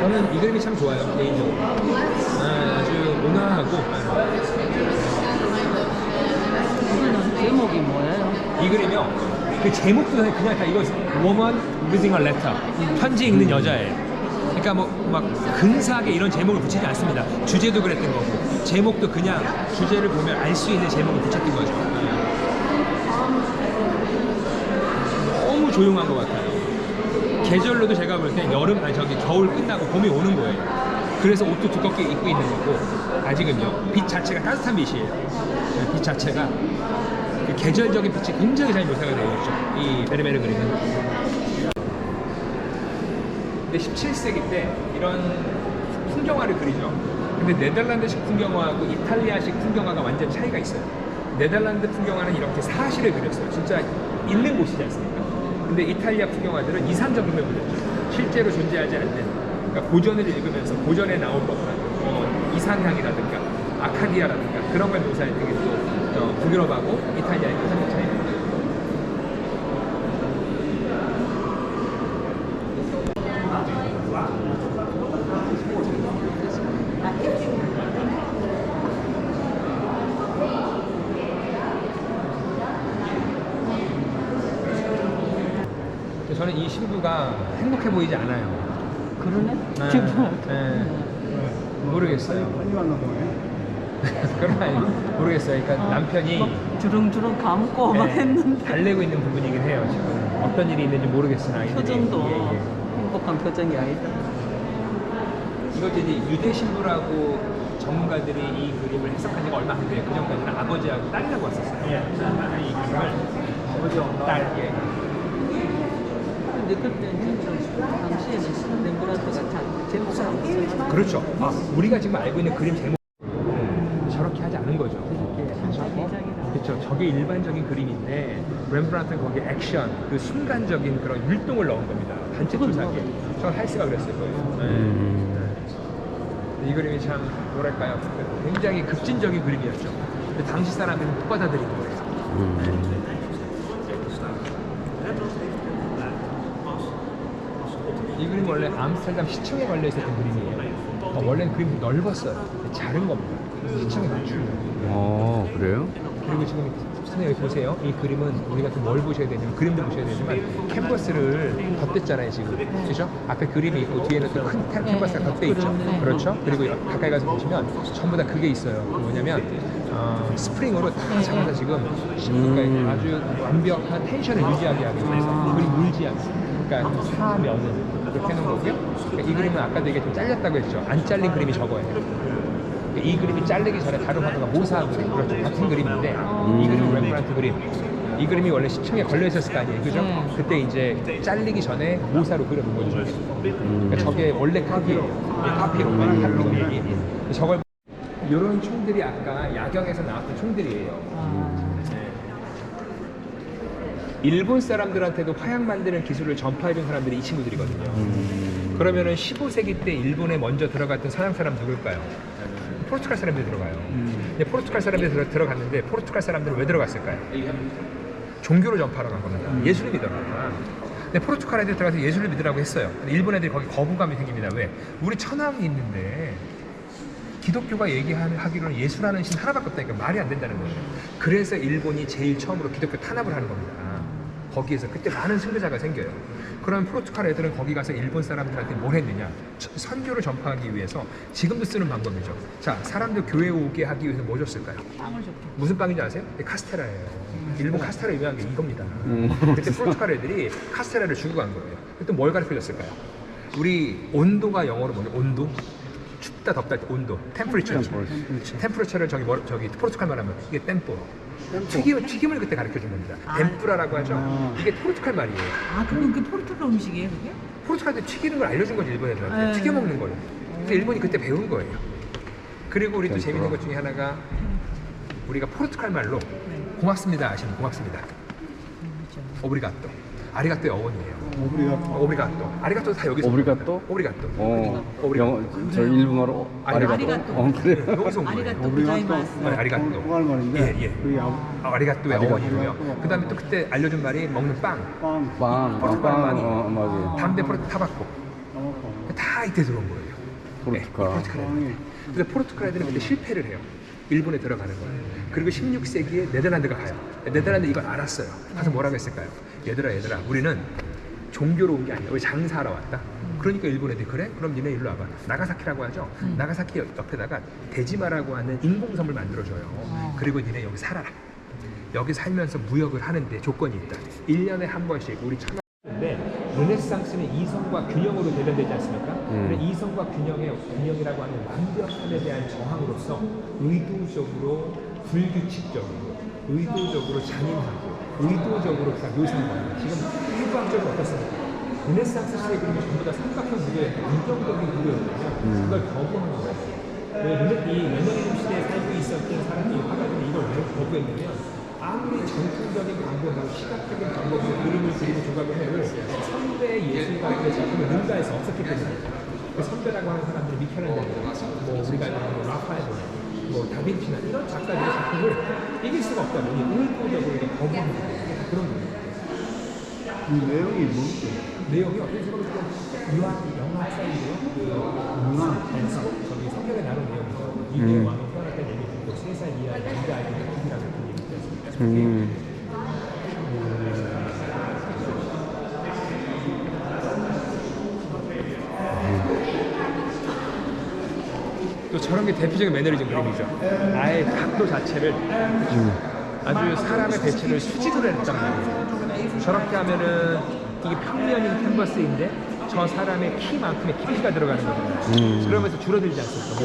저는 이 그림이 참 좋아요. 개인적으로. 아주 온화하고. 제목이 뭐예요? 이 그림이요. 그 제목도 그냥 다 이거 Woman Reading a Letter. 편지 읽는 여자예요. 그러니까 뭐 막 근사하게 이런 제목을 붙이지 않습니다. 주제도 그랬던 거고 제목도 그냥 주제를 보면 알 수 있는 제목을 붙였던 거죠. 너무 조용한 것 같아요. 계절로도 제가 볼 때 겨울 끝나고 봄이 오는 거예요. 그래서 옷도 두껍게 입고 있는 거고 아직은요 빛 자체가 따뜻한 빛이에요. 빛 자체가 그 계절적인 빛이 굉장히 잘 묘사가 되어 있죠. 이 베르메르 그림은. 근데 17세기 때 이런 풍경화를 그리죠. 근데 네덜란드식 풍경화하고 이탈리아식 풍경화가 완전 차이가 있어요. 네덜란드 풍경화는 이렇게 사실을 그렸어요. 진짜 있는 곳이지 않습니까? 근데 이탈리아 풍경화들은 이상적음을 그렸죠. 실제로 존재하지 않는, 그러니까 고전을 읽으면서 고전에 나올 법한 이상향이라든가 아카디아라든가 그런 걸 묘사했던 게 또 북유럽하고 이탈리아의 가장 차이입니다. 저는 이 신부가 행복해 보이지 않아요. 그러네? 모르겠어요. 그런 아니 모르겠어요. 그러니까 남편이 주렁주렁 감고 막 했는데 달래고 있는 부분이긴 해요. 지금 어떤 일이 있는지 모르겠으나 아이들이. 표정도 예. 행복한 표정이 아니다. 이것도 이제 유대 신부라고 전문가들이 이 그림을 해석한 지가 얼마 안 돼요. 그 전까지는 아버지하고 딸이라고 왔었어요. 이 그림을 아버지하고 딸. 근데 그때 당시에는 렘브란트가 제목을 안 썼어요. 그렇죠. 우리가 지금 알고 있는 그림 제목 저렇게 하지 않은 거죠. 그렇죠. 저게 일반적인 그림인데 렘브란트는 거기에 액션, 그 순간적인 그런 율동을 넣은 겁니다. 단체 조사기에. 저 할스가 그랬을 거예요. 이 그림이 참 뭐랄까요? 굉장히 급진적인 그림이었죠. 근데 당시 사람들은 못 받아들인 거예요. 이 그림 원래 암스테르담 시청에 걸려 있었던 그림이에요. 원래는 그림이 넓었어요. 자른 겁니다. 시청에 맞추려고. 그래요? 그리고 지금 선생님 보세요. 이 그림은 우리가 또 뭘 보셔야 되냐면 그림도 보셔야 되지만 캔버스를 덧댔잖아요 지금. 그렇죠? 앞에 그림이 있고 뒤에는 또 큰 캔버스가 덧대 있죠. 그렇죠? 그리고 가까이 가서 보시면 전부 다 그게 있어요. 그 뭐냐면 스프링으로 다 잡아서 지금 그러니까 아주 완벽한 텐션을 유지하게 하기 위해서 그림 물지 않습니다. 그러니까 사면은 그렇게 해놓은 거고요. 그러니까 이 그림은 아까도 이게 좀 잘렸다고 했죠. 안 잘린 그림이 적어요. 이 그림이 잘리기 전에 다른 화가가 모사한 그림, 그렇죠. 같은 그림인데 이 그림은 렘브란트 그림. 이 그림이 원래 시청에 걸려 있었을 거 아니에요, 그죠? 그때 이제 잘리기 전에 모사로 그려놓은 거죠. 그러니까 저게 원래 크기예요. 카피로, 카피로. 저걸 이런 총들이 아까 야경에서 나왔던 총들이에요. 일본 사람들한테도 화약 만드는 기술을 전파해준 사람들이 이 친구들이거든요. 그러면은 15세기 때 일본에 먼저 들어갔던 서양 사람 누굴까요? 포르투갈 사람들이 들어가요. 근데 포르투갈 사람들이 들어갔는데 포르투갈 사람들은 왜 들어갔을까요? 종교를 전파하러 간 겁니다. 예수를 믿어라. 근데 포르투갈 애들이 들어가서 예수를 믿으라고 했어요. 근데 일본 애들이 거기 거부감이 생깁니다. 왜? 우리 천황이 있는데 기독교가 얘기하기로는 예수라는 신 하나밖에 없다니까 말이 안 된다는 거예요. 그래서 일본이 제일 처음으로 기독교 탄압을 하는 겁니다. 거기에서 그때 많은 승리자가 생겨요. 그럼 포르투갈 애들은 거기 가서 일본 사람들한테 뭘 했느냐? 선교를 전파하기 위해서 지금도 쓰는 방법이죠. 자, 사람들 교회에 오게 하기 위해서 뭐 줬을까요? 빵을 줬죠. 무슨 빵인지 아세요? 카스테라예요. 일본 카스테라 유명한 게 이겁니다. 그때 포르투갈 애들이 카스테라를 주고 간 거예요. 그때 뭘 가르쳐줬을까요? 우리 온도가 영어로 뭐냐? 온도? 춥다 덥다 할 때 온도, 템퍼레처를 저기 포르투갈 말하면 이게 템포. 튀김을 그때 가르쳐 준 겁니다. 템프라라고 하죠. 이게 포르투갈 말이에요. 그럼 그 포르투갈 음식이에요, 그게? 포르투갈한테 튀기는 걸 알려준 거지 일본 애들한테. 튀겨 먹는 거예요. 그래서 일본이 그때 배운 거예요. 그리고 우리 또 재밌는 것 중에 하나가 우리가 포르투갈 말로 고맙습니다 하시면 고맙습니다. 오브리가또. 아리가또의 어원이에요. 오브리가또. 아리가또 다 여기서. 오브리가또? 오브리가또. 영어, 저 일본어로 아리가또. 그래요. 여기서 온 거예요. 아리가또 고자이마스. 아리가또. 포르투갈 말인데 아리가또의 어원이고요. 그 다음에 또 그때 알려준 말이 먹는 빵. 맞아요. 담배 타바코. 다 이때 들어온 거예요. 포르투갈. 포르투갈 애들. 그래서 포르투갈 애들은 그때 실패를 해요. 일본에 들어가는 거예요. 그리고 16세기에 네덜란드가 가요. 네덜란드 이걸 알았어요. 가서 뭐라고 했을까요? 얘들아 우리는 종교로 온 게 아니야. 우리 장사하러 왔다. 그러니까 일본 애들이 그래? 그럼 니네 일로 와봐. 나가사키라고 하죠. 나가사키 옆에다가 데지마라고 하는 인공섬을 만들어줘요. 그리고 니네 여기 살아라. 여기 살면서 무역을 하는데 조건이 있다. 1년에 한 번씩 우리 천황인데 르네상스는 이성과 균형으로 대변되지 않습니까? 그래서 이성과 균형이라고 하는 완벽함에 대한 저항으로서 의도적으로 불규칙적으로 의도적으로 잔인하고 의도적으로 다 묘사한 거예요. 지금 해부학적으로 어떻습니까? 르네상스 시대 그림이 전부 다 삼각형 구조였고 안정적인 구조였거든요. 그걸 거부하는 거예요. 이 레너리즘 시대에 살고 있었던 사람이 화가들이 이걸 왜 거부했냐면 아무리 전통적인 방법으로 시각적인 방법으로 그림을 그리고 조각을 해도 선대 예술가들의 작품을 능가해서 없었기 때문에 그 선배라고 하는 사람들이 미켈란젤로, 뭐 우리가 뭐 라파엘, 뭐 다빈치나 이런 작가들의 작품을 이길 수가 없다 보니 의도적으로 이렇게 거부하는 거예요. 그런 거예요. 이 내용이 뭔지. 내용이 어떤 식으로 좀 영화 학사인데요. 저기 성경에 나온 내용이죠. 이내 왕이 태어났다는 얘기 듣고 3살 이하 남자아이들 죽이라고 그 얘기 있었습니다. 또 저런 게 대표적인 매너리즘 그림이죠. 아예 각도 자체를 아주 사람의 배치를 수직으로 했단 말이에요. 저렇게 하면은 이게 평면인 캔버스인데 저 사람의 키만큼의 깊이가 들어가는 거잖아요. 그러면서 줄어들지 않습니까?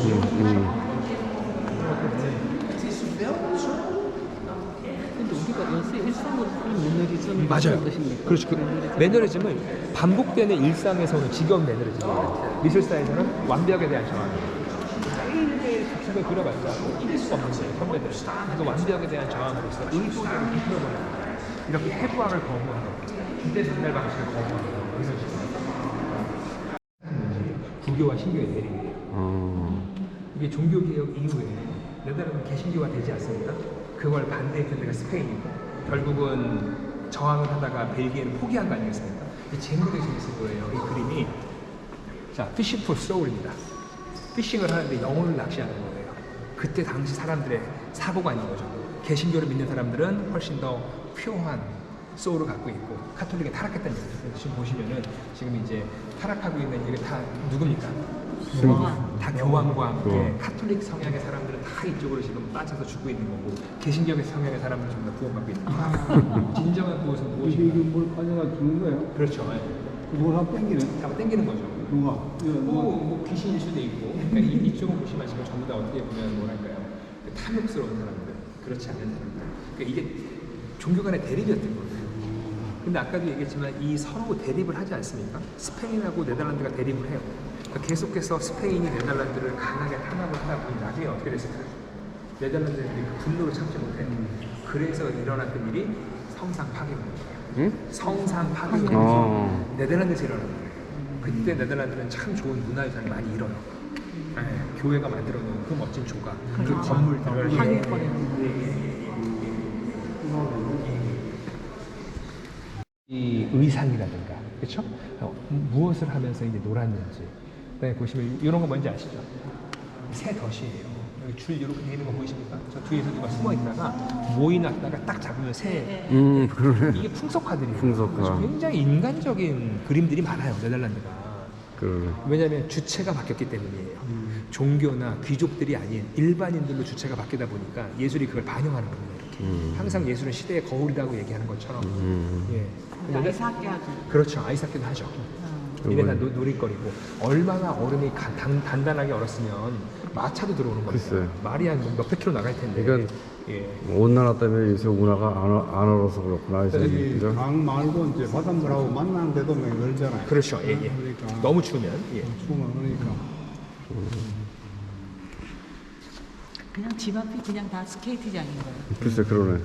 근데 우리가 요새 일상으로 쓰는 매너리즘이 맞아요. 뜻입니까? 그렇죠. 그 매너리즘은 반복되는 일상에서 오는 지겨운 매너리즘이에요. 미술사에서는 완벽에 대한 저항이에요. 매일매일 작품을 그려봤자 이길 수가 없는 거예요. 선배들은. 그 완벽에 대한 저항으로서 의도적으로 비틀어버리는 거예요. 이렇게 해부학을 거부하고 기대 전달 방식을 거부하고 이런 식으로. 불교와 신교의 대립이에요. 이게 종교개혁 이후에 네덜란드 개신교가 되지 않습니까? 그걸 반대했던 데가 스페인이고 결국은 저항을 하다가 벨기에는 포기한 거 아니겠습니까? 이 제목이 재밌을 거예요. 이 그림이 자, 피싱 포 소울입니다. 피싱을 하는데 영혼을 낚시하는 거예요. 그때 당시 사람들의 사고가 있는 거죠. 개신교를 믿는 사람들은 훨씬 더 퓨어한 소울을 갖고 있고 카톨릭에 타락했다는 얘기죠. 지금 보시면은 지금 이제 타락하고 있는 이게 다 누굽니까? 다 교황과 함께 카톨릭 성향의 사람들은 다 이쪽으로 지금 빠져서 죽고 있는 거고 개신교의 성향의 사람들은 전부 다 구원받고 있는 거예요. 진정한 구원은 이게 무엇인가? 뭘 가져가 주는 거예요? 그렇죠. 뭘 한 땡기는? 다 땡기는 거죠. 누가? 뭐 귀신일 수도 있고 그러니까 이쪽을 보시면 지금 전부 다 어떻게 보면 뭐랄까요? 탐욕스러운 사람들, 그렇지 않은 사람들. 그러니까 이게 종교 간의 대립이었던 거예요. 근데 아까도 얘기했지만 이 서로 대립을 하지 않습니까? 스페인하고 네덜란드가 대립을 해요. 그러니까 계속해서 스페인이 네덜란드를 강하게 탄압을 하다 보니 나중에 어떻게 됐을까요? 네덜란드들이 그 분노를 참지 못해. 그래서 일어났던 일이 성상 파괴입니다. 성상 파괴가 네덜란드에서 일어난 거예요. 그때 네덜란드는 참 좋은 문화유산을 많이 잃어요. 네, 교회가 만들어 놓은 그 멋진 조각, 그 건물들을 이 의상이라든가, 그렇죠? 무엇을 하면서 이제 놀았는지. 그다음에 보시면 이런 거 뭔지 아시죠? 새 덫이에요. 여기 줄 이렇게 돼 있는 거 보이십니까? 저 뒤에서 누가 숨어 있다가 모이 났다가 딱 잡으면 새. 그러네. 이게 풍속화들이에요. 풍속화. 굉장히 인간적인 그림들이 많아요, 네덜란드가. 그러네. 왜냐하면 주체가 바뀌었기 때문이에요. 종교나 귀족들이 아닌 일반인들로 주체가 바뀌다 보니까 예술이 그걸 반영하는 겁니다. 이렇게. 항상 예술은 시대의 거울이라고 얘기하는 것처럼. 예. 아이스하키 하죠. 그렇죠. 아이스하키도 하죠. 이게 다 놀이거리고 얼마나 얼음이 단단하게 얼었으면 마차도 들어오는 겁니다. 글쎄요. 말이 한 몇백 킬로 나갈 텐데. 이건 예. 온난화 때문에 요새 문화가 안 얼어서 그렇구나. 이 그죠? 강 말고 이제 바닷물하고 만나는데도 막 넓잖아요. 그렇죠. 예, 예. 그러니까 너무 추우면. 예. 추우면 그러니까. 그냥 집 앞이 그냥 다 스케이트장인 거예요. 글쎄 그러네.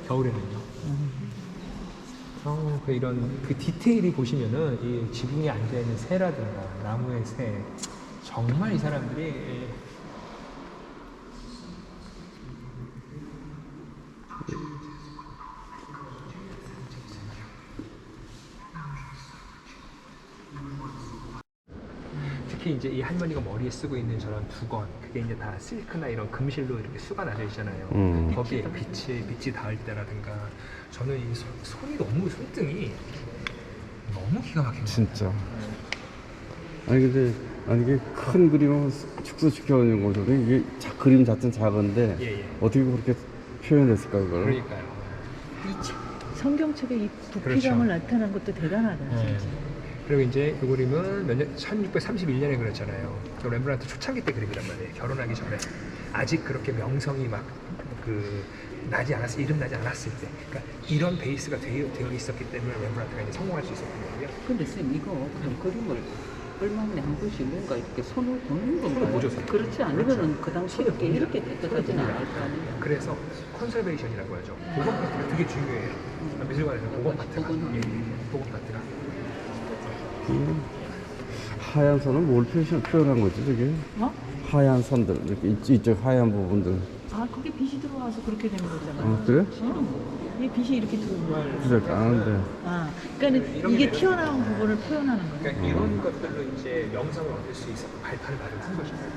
겨울에는요. 그 이런 그 디테일이 보시면은 이 지붕에 앉아 있는 새라든가 나무의 새 정말 이 사람들이 특히 이제 이 할머니가 머리에 쓰고 있는 저런 두건 그게 이제 다 실크나 이런 금실로 이렇게 수가 나져 있잖아요. 거기에 빛이 닿을 때라든가 저는 이 손이 너무 손등이 너무 기가 막힙니다. 진짜. 아니 근데 이게 큰 그림을 축소시켜놓은 거죠. 이게 그림 자체는 작은데 예, 예. 어떻게 그렇게 표현했을까 그걸? 그러니까요. 이 성경책에 이 부피감을 그렇죠. 나타낸 것도 대단하다 네. 진짜. 그리고 이제 이 그림은 1631년에 그렸잖아요. 그 렘브란트 초창기 때 그림이란 말이에요. 결혼하기 전에 아직 그렇게 명성이 막 나지 않았을 이름 나지 않았을 때, 그러니까 이런 베이스가 되어 있었기 때문에 렘브란트가 이제 성공할 수 있었던 거예요. 근데 쌤 이거 그럼 그림을 얼마만에 한 번씩 뭔가 이렇게 손을 보는 건가요? 보죠, 손. 그렇지 않으면은 그 당시에 이렇게 깨끗하지는 않을 거 아니에요. 그래서 컨설베이션이라고 하죠. 보건 파트가 되게 중요해요. 미술관에서 보건 파트가, 보건. 예, 보건 파트가. 하얀 선은 뭘 표현한 거지 저게? 어? 하얀 선들 이렇게 이쪽 하얀 부분들. 아 그게 빛이 들어와서 그렇게 된 거잖아. 그래? 이 빛이 이렇게 들어온 거야. 진짜 까는데. 아, 그러니까 이게 튀어나온 부분을 표현하는 거야. 그러니까 이런 것들로 이제 명성을 얻을 수 있었고 발판을 마련한 것입니다.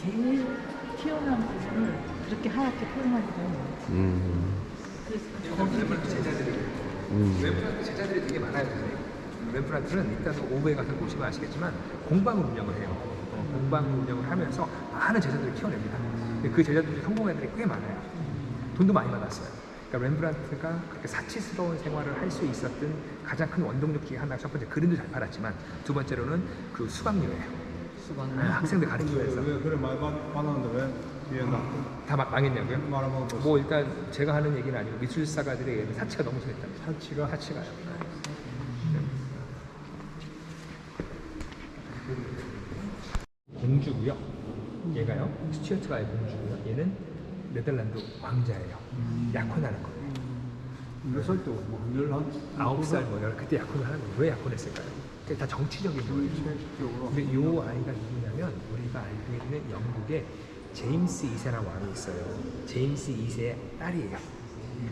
제일 튀어나온 부분을 그렇게 하얗게 표현하기도 해요. 그래서 렘브란트 제자들이 렘브란트 제자들이 되게 많아요. 렘브란트는 일단 오베 같은 곳이면 아시겠지만 공방을 운영을 해요. 공방을 운영을 하면서 많은 제자들을 키워냅니다. 근데 그 제자들이 성공한 애들이 꽤 많아요. 돈도 많이 받았어요. 그러니까 렘브란트가 그렇게 사치스러운 생활을 할 수 있었던 가장 큰 원동력 중에 하나가 첫 번째 그림도 잘 팔았지만 두 번째로는 그 수강료예요. 학생들 가르치면서 왜 그래 많이 받았는데 왜 뒤에 다 망했냐고요? 말아먹고 뭐 일단 제가 하는 얘기는 아니고 미술사가들의 사치가 너무 심했다. 사치가요. 공주고요. 얘가요. 스튜어트가의 공주고요. 얘는 네덜란드 왕자예요. 약혼하는 거예요. 몇살 때고 뭐 9살 뭐 그때 약혼을 하는 거예요. 왜 약혼했을까요? 그게 다 정치적인 거예요. 체적으로 근데 이 아이가 누구냐면 우리가 알고 있는 영국의 제임스 2세라는 왕이 있어요. 제임스 2세의 딸이에요.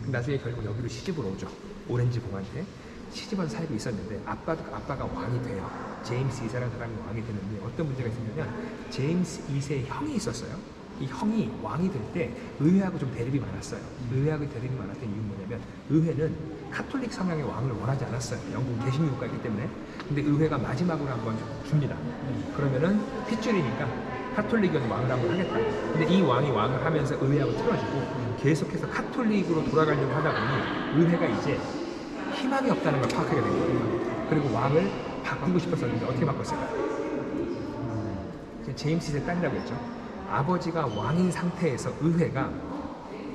나중에 결국 여기로 시집을 오죠. 오렌지 공한테 시집을 살고 있었는데 아빠가 왕이 돼요. 제임스 2세라는 사람이 왕이 되는데 어떤 문제가 있었냐면 제임스 2세의 형이 있었어요. 이 형이 왕이 될 때 의회하고 좀 대립이 많았어요. 의회하고 대립이 많았던 이유는 뭐냐면 의회는 카톨릭 성향의 왕을 원하지 않았어요. 영국 개신교 국가이기 때문에. 근데 의회가 마지막으로 한번 줍니다. 그러면은 핏줄이니까 카톨릭은 왕을 한번 하겠다. 근데 이 왕이 왕을 하면서 의회하고 틀어지고 계속해서 카톨릭으로 돌아가려고 하다 보니 의회가 이제 희망이 없다는 걸 파악하게 된 거예요. 그리고 왕을 바꾸고 싶었었는데 어떻게 바꿨을까요? 제임스 2세 딸이라고 했죠. 아버지가 왕인 상태에서 의회가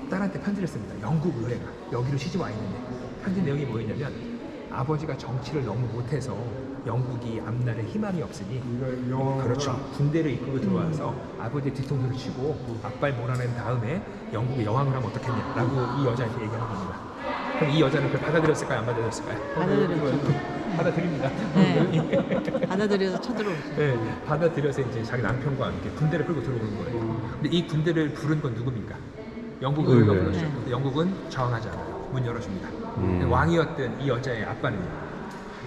딸한테 편지를 씁니다. 영국 의회가 여기로 시집 와 있는데 편지 내용이 뭐였냐면 아버지가 정치를 너무 못해서 영국이 앞날에 희망이 없으니 그렇죠. 군대를 이끌고 들어와서 아버지의 뒤통수를 치고 앞발 몰아낸 다음에 영국의 여왕을 하면 어떻겠냐라고 이 여자한테 얘기하는 겁니다. 그럼 이 여자는 그걸 받아들였을까요? 안 받아들였을까요? 받아들였죠. 받아들입니다. 네. 받아들여서 쳐들어오죠. 네, 받아들여서 이제 자기 남편과 함께 군대를 끌고 들어오는 거예요. 근데 이 군대를 부른 건 누굽니까? 영국 의회가 의회. 불렀죠. 네. 근데 영국은 저항하지 않아요. 문 열어줍니다. 왕이었던 이 여자의 아빠는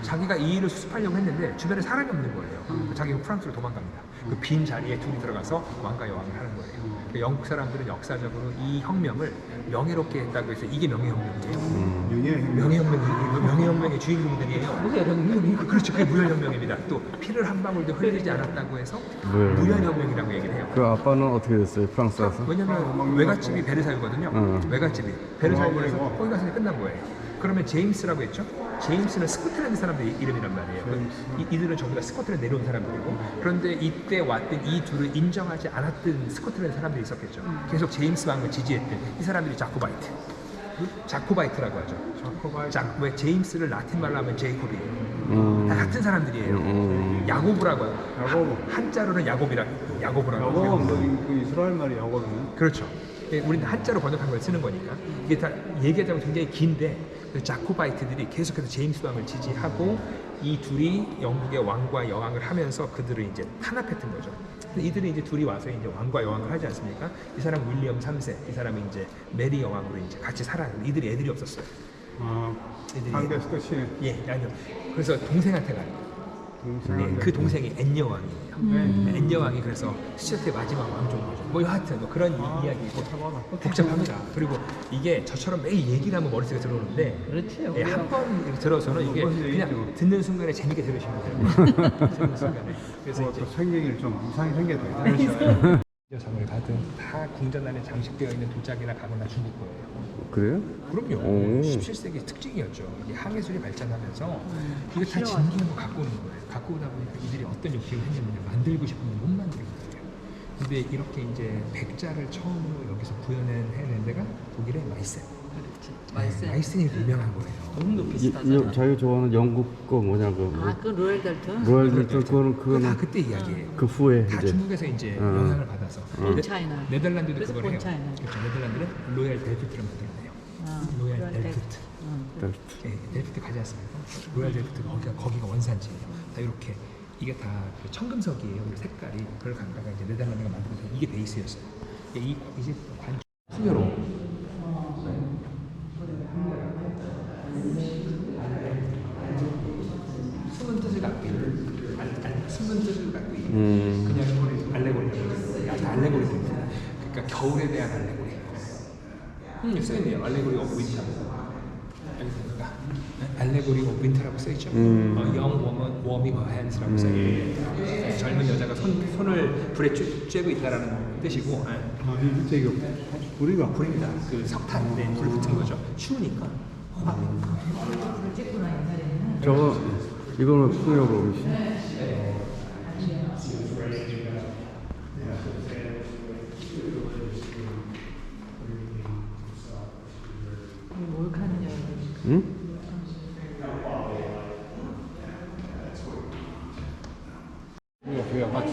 자기가 이 일을 수습하려고 했는데 주변에 사람이 없는 거예요. 자기가 프랑스로 도망갑니다. 그 빈 자리에 둘이 들어가서 왕과 여왕을 하는 거예요. 그 영국 사람들은 역사적으로 이 혁명을 명예롭게 했다고 해서 이게 명예혁명이에요. 명예혁명의 주인공들이에요. 무혈혁명이 그렇죠. 그게 무혈혁명입니다. 또 피를 한 방울도 흘리지 않았다고 해서 무혈혁명이라고 얘기를 해요. 그 아빠는 어떻게 됐어요? 프랑스 와서? 왜냐면 외갓집이 베르사유거든요. 외갓집이 베르사유에서 거기 가서 끝난 거예요. 그러면 제임스라고 했죠? 제임스는 스코틀랜드 사람들 이름이란 말이에요. 이들은 전부 다 스코틀랜드 내려온 사람들이고 그런데 이때 왔던 이 둘을 인정하지 않았던 스코틀랜드 사람들이 있었겠죠. 계속 제임스 왕을 지지했던 이 사람들이 자코바이트라고 하죠. 왜 제임스를 라틴 말로 하면 제이콥이에요. 다 같은 사람들이에요. 야고브라고 해요. 한자로는 야고브라고 야곱은 해요. 그 이스라엘 말이 야곱이네. 그렇죠. 우리는 한자로 번역한 걸 쓰는 거니까 이게 다 얘기하자면 굉장히 긴데 그 자코바이트들이 계속해서 제임스 왕을 지지하고 이 둘이 영국의 왕과 여왕을 하면서 그들을 이제 탄압했던 거죠. 근데 이들이 이제 둘이 와서 이제 왕과 여왕을 하지 않습니까? 이 사람 윌리엄 3세, 이 사람이 이제 메리 여왕으로 이제 같이 살아요. 이들이 애들이 없었어요. 상대 스코치 예, 아니요. 그래서 동생한테 가요. 네, 그 동생이 앤 여왕이에요. 앤 여왕이 그래서 스튜어트의 마지막 왕조인 거죠. 뭐 여하튼 뭐 그런 이야기고 복잡합니다. 그리고 이게 저처럼 매일 얘기를 하면 머릿속에 들어오는데 그렇지요. 예, 한번 들어서는 이게 그냥 듣는 순간에 재밌게 들으시면 돼요. 듣는 순간에. 그래서 이제 생기기를 좀 이상이 생겨야 돼. 여성을 가든 다 궁전 안에 장식되어 있는 도자기나 가구나 중국 거예요. 그래요? 그럼요. 오. 17세기 특징이었죠. 이게 항해술이 발전하면서 이거 다 진기는 거 갖고 오는 거예요. 갖고 오다 보니까 이들이 어떤 욕심을 했냐면요. 만들고 싶으면 못 만드는 거예요. 근데 이렇게 이제 백자를 처음으로 여기서 구현해낸 데가 독일의 마이센. 그렇지. 마이센이 유명한 거예요. 돈도 이 비슷하잖아. 자기가 좋아하는 영국 거 뭐냐 그 그 로얄 델트? 로얄 델트 다 그거는 그때 이야기예요. 그 후에 다 이제 중국에서 이제 영향을 받아서 본 차이나. 네덜란드도 그래서 그걸 해요. 본 차이나. 그렇죠. 네덜란드는 로얄 델프트를 만들었네요. 로얄 델프트. 델트. 예, 델프트 가지 않습니까? 로얄 델프트가 거기가 원산지예요. 다 이렇게 이게 다그 청금석이에요. 그리고 색깔이 그걸 갖다가 이제 네덜란드가 만들어서 이게 베이스였어요. 이제 관 풍요로 숨은 뜻을 갖고 있는 숨은 뜻을 갖고 있는 그냥 알레고리 약간 알레고리입니다. 그러니까 겨울에 대한 알레고리. 써있네요. 알레고리 오브 윈터. 알겠습니까? 알레고리 오브 윈터라고 써있죠. 영 워밍 허 핸즈라고 써있고 젊은 여자가 손을 불에 쬐고 있다라는 뜻이고 저기 우리가 불입니다. 그 석탄에 불 붙은 거죠. 추우니까 화가 저거 이거는 풍요로우시. 몰카느냐. 응? 우리가 같이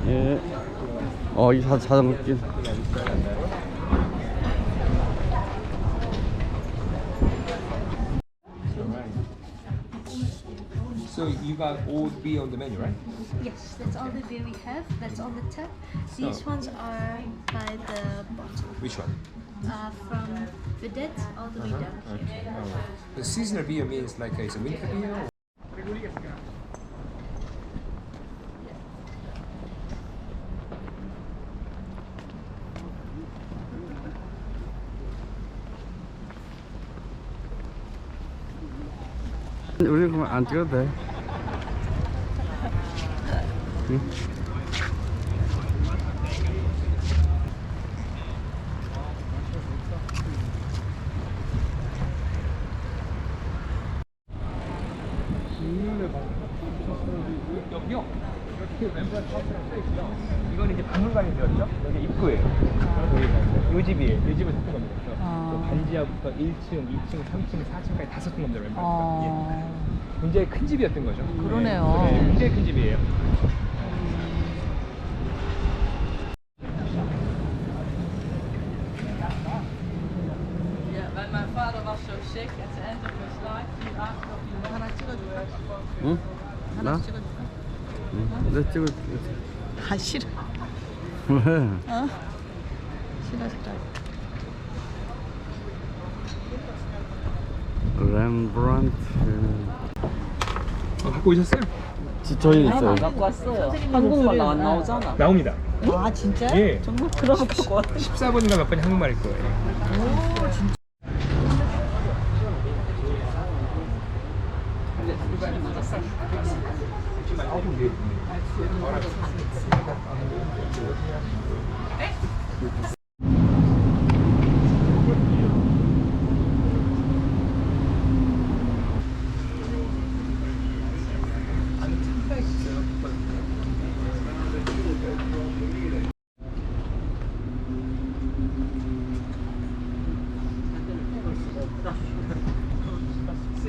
예. 이 자전거 길. So you got all three on the menu, right? Yes, that's all the beer we have. That's on the top. These ones are by the bottom. Which one? From Vedette all the way down here. The seasonal beer means like it's a winter beer. 우리 그럼 안 찍어도 돼. 응? 여기요? 이렇게 왼발 파스랑 써있고요. 이건 이제 박물관이 되었죠? 여기 입구예요. 이 집이에요. 이 집을 샀던 겁니다. 그래서 또 반지하부터 1층, 2층, 3층, 4층까지 다 썼던 겁니다. 왼발가. 예. 굉장히 큰 집이었던 거죠. 그러네요. 네, 굉장히 큰 집이에요. Mijn vader was zo sick en ze end op een slide. Die 하나 찍어줄까? 응? 하나 나? 찍어줄까? 응. 내 찍을게. 아 싫어. 왜? 싫어 싫어. 렘브란트. 갖고 오셨어요? 저희 있어요. 안 갖고 왔어요. 한국말 안 나오잖아. 나옵니다. 아 진짜? 예. 정말 그런 거 갖고 왔어. 14번인가 몇 번이 한국말일 거예요.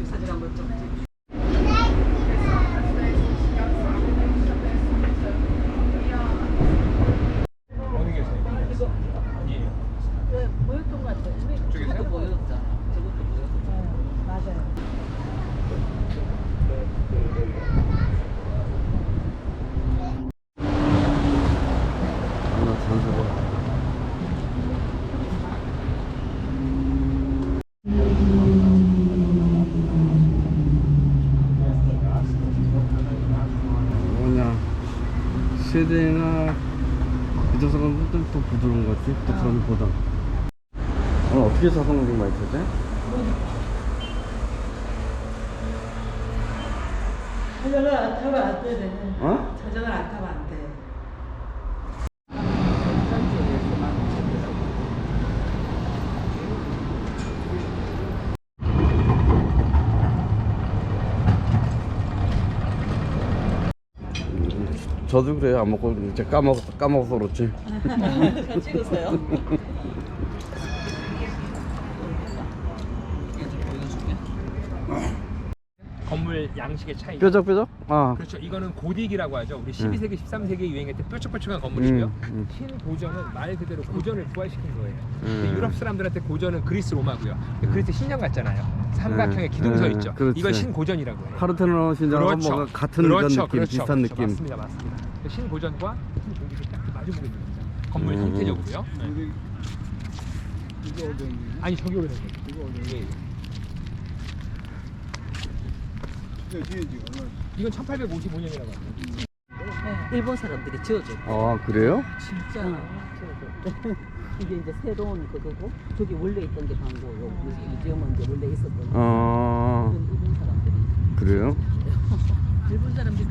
사진 한번 좀 찍어. 세대나 이쪽 사람들은 더 부드러운 것 같지? 그쪽 사람보다. 오늘 어떻게 자동으로 많이 타지? 자전거 안 타면 안 되네. 어? 자전거 안 타면 안 돼. 저도 그래요. 안 먹고 이제 까먹어서 그렇지. 찍으세요. 건물 양식의 차이. 뾰족뾰족? 아. 그렇죠. 이거는 고딕이라고 하죠. 우리 12세기, 13세기에 유행했던 뾰족뾰족한 건물이고요. 흰 고전은 말 그대로 고전을 부활시킨 거예요. 근데 유럽 사람들한테고전은 그리스 로마고요. 근데 그리스 신전 같잖아요. 삼각형의 기둥서 있죠. 그렇지. 이건 신고전이라고 해요. 파르테논 신전하고 뭔가 같은 이런 느낌, 비슷한 느낌. 맞습니다, 맞습니다. 신고전과 신고딕이 딱 마주보고 있는 거죠. 건물 형태적으로요. 네. 이거 어디 아니 저기 오래된 거죠. 이거 어디 예. 뒤에 얼마? 이건 1855년이라고 합니다. 일본 사람들이 지어줘. 아, 그래요? 진짜 지어줘. 이게 이제 새로운 그거고 저기 원래 있던 게 광고고 이 지역은 이제 원래 있었던 거. 아, 일본 사람들이. 그래요? 일본 사람들이